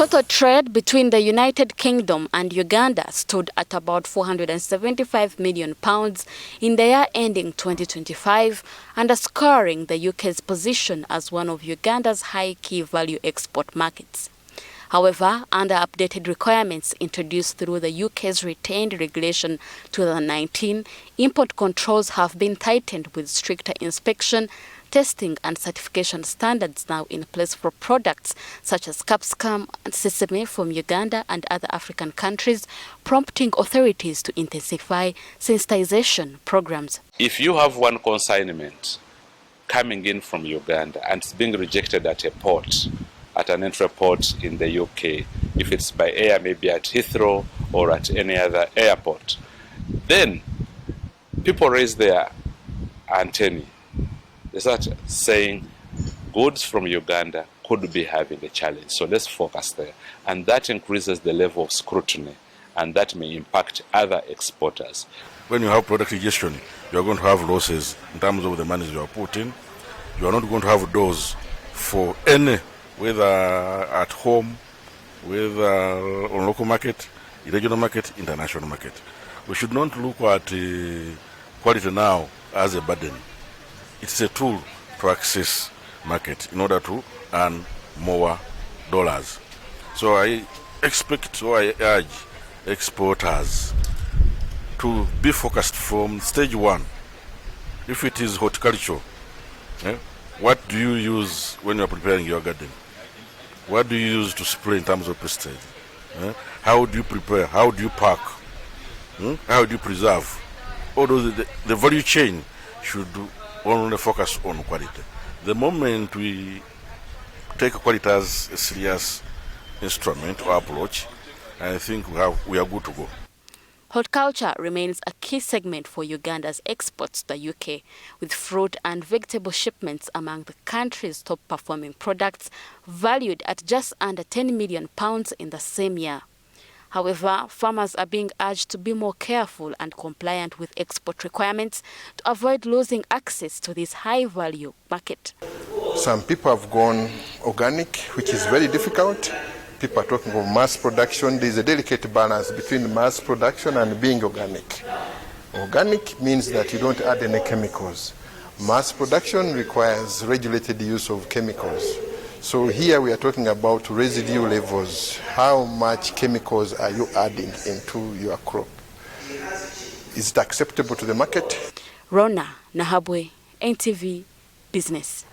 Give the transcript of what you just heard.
Total trade between the United Kingdom and Uganda stood at about £475 million in the year ending 2025, underscoring the UK's position as one of Uganda's high key value export markets. However, under updated requirements introduced through the UK's retained regulation 2019, import controls have been tightened with stricter inspection, testing and certification standards now in place for products such as capsicum and sesame from Uganda and other African countries, prompting authorities to intensify sensitization programs. If you have one consignment coming in from Uganda and it's being rejected at a port, at an entry port in the UK, if it's by air, maybe at Heathrow or at any other airport, then people raise their antennae. They start saying goods from Uganda could be having a challenge, so let's focus there. And that increases the level of scrutiny, and that may impact other exporters. When you have product rejection, you are going to have losses in terms of the money you are putting. You are not going to have those for any, whether at home, whether on local market, regional market, international market. We should not look at quality now as a burden. It's a tool to access market in order to earn more dollars. So I expect, or I urge exporters to be focused from stage one. If it is horticulture, what do you use when you're preparing your garden? What do you use to spray in terms of pesticide? How do you prepare? How do you pack? How do you preserve? Although the value chain should only focus on quality. The moment we take quality as a serious instrument or approach, I think we are good to go. Horticulture remains a key segment for Uganda's exports to the UK, with fruit and vegetable shipments among the country's top-performing products, valued at just under £10 million in the same year. However, farmers are being urged to be more careful and compliant with export requirements to avoid losing access to this high-value market. Some people have gone organic, which is very difficult. People are talking about mass production. There is a delicate balance between mass production and being organic. Organic means that you don't add any chemicals. Mass production requires regulated use of chemicals. So here we are talking about residue levels. How much chemicals are you adding into your crop? Is it acceptable to the market? Rona Nahabwe, NTV Business.